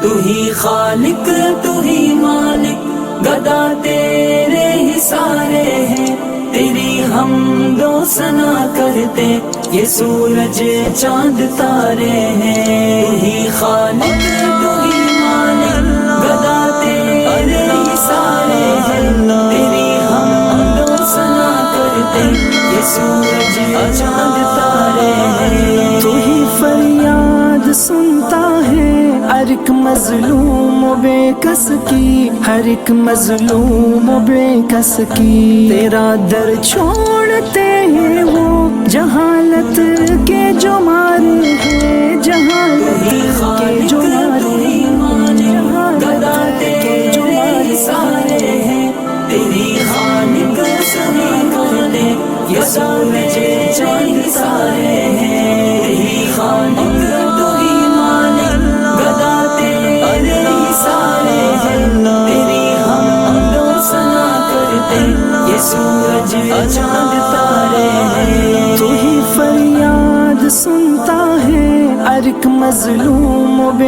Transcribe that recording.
تو ہی خالق تو ہی مالک، گدا تیرے ہی سارے ہیں، تیری حمد و ثنا کرتے یہ سورج چاند تارے ہیں۔ تو ہی خالق تو ہی مالک، گدا تیرے ہی سارے ہیں، تیری حمد و ثنا کرتے یہ سورج چاند تارے ہیں۔ تو ہی فریاد سنتا ہے ہر ایک مظلوم و بے کس کی، ہر ایک مظلوم و بے کس کی، تیرا در چھوڑتے ہیں وہ جہالت کے جو مارے ہیں، جہالت کے جو مارے ہیں، گدا تیرے سارے ہیں، تیری خالق سنا کرتے یہ سورج چاند سارے ہیں۔ تیری خالق تو ہی مالک، گدا تیرے ہی سارے ہیں، تیری حمد و ثنا کرتے یہ سورج چاند تارے ہیں۔ تو ہی فریاد سنتا ہے ہر ایک مظلوم و بے